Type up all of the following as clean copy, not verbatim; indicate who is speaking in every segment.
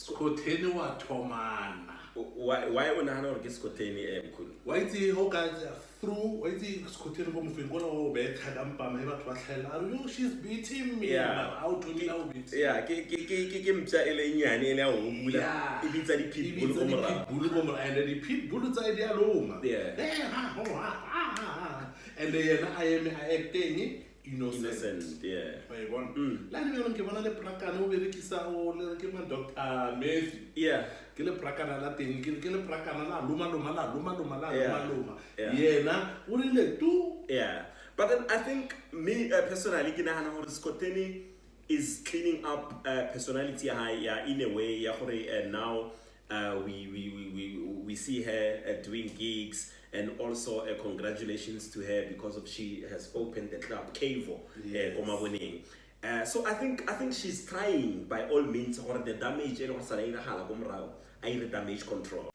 Speaker 1: Skoteni wa thomana.
Speaker 2: Why o nahana hore ke Skoteni mkhulu?
Speaker 1: Wa itse ho ka through wa itse Skoteni go mofeng gona o betha ka mpama e batho ba tlhaela yo she's beating me. How to me now beat.
Speaker 2: Yeah, ke mpya ele nyane ele ya ho bula e bitsa di pitbull go morao.
Speaker 1: Pitbull go morao and the pitbull tsa ide ya longa. And yena I am acting innocent.
Speaker 2: Yeah.
Speaker 1: By one. La ni ke bona le prakana o berekisa o le ke ma Dr. Matthew.
Speaker 2: Yeah.
Speaker 1: Ke le prakana la teng ke le prakana la luma. Yena o rile tu.
Speaker 2: Yeah. But then I think me personally ke nahana hore Skoteni is cleaning up personality in a way now we see her doing gigs, and also congratulations to her because she has opened the club Cavo. So I think she's trying by all means or the damage damage control.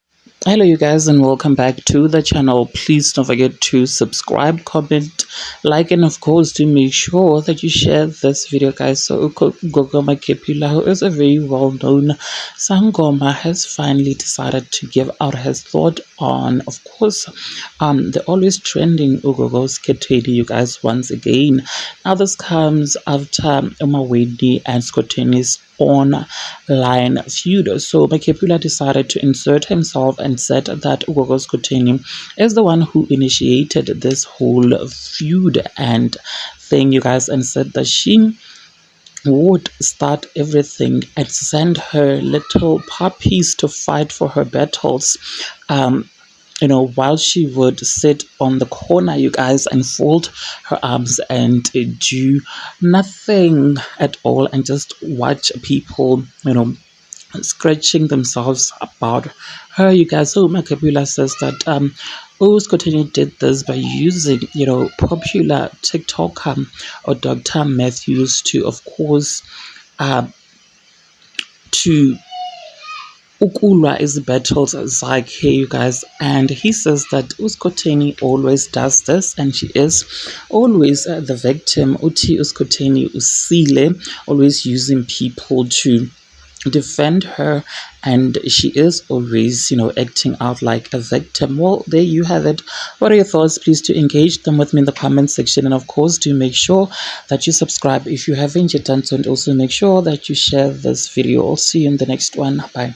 Speaker 3: Hello you guys, and welcome back to the channel. Please don't forget to subscribe, comment, like, and of course to make sure that you share this video, guys. So Gogo Makhepula, who is a very well-known sangoma, has finally decided to give out his thought on, of course, the always trending Ugogo Sketedi, you guys, once again. Now this comes after Umawedi and Skoteni's online feud. So Makhepula decided to insert himself and said that Ugogo Skoteni is the one who initiated this whole feud and thing, you guys, and said that she would start everything and send her little puppies to fight for her battles. While she would sit on the corner, you guys, and fold her arms and do nothing at all and just watch people, scratching themselves about her, you guys. So Makhepula says that Skoteni did this by using, popular TikToker or Dr. Matthews to, of course, to ukulwa is battles zakhe, you guys, and he says that Skoteni always does this and she is always the victim. Uti Skoteni usile, always using people to defend her, and she is always acting out like a victim. Well, there you have it. What are your thoughts? Please do engage them with me in the comment section, and of course do make sure that you subscribe if you haven't yet done so, and also make sure that you share this video. I'll see you in the next one. Bye.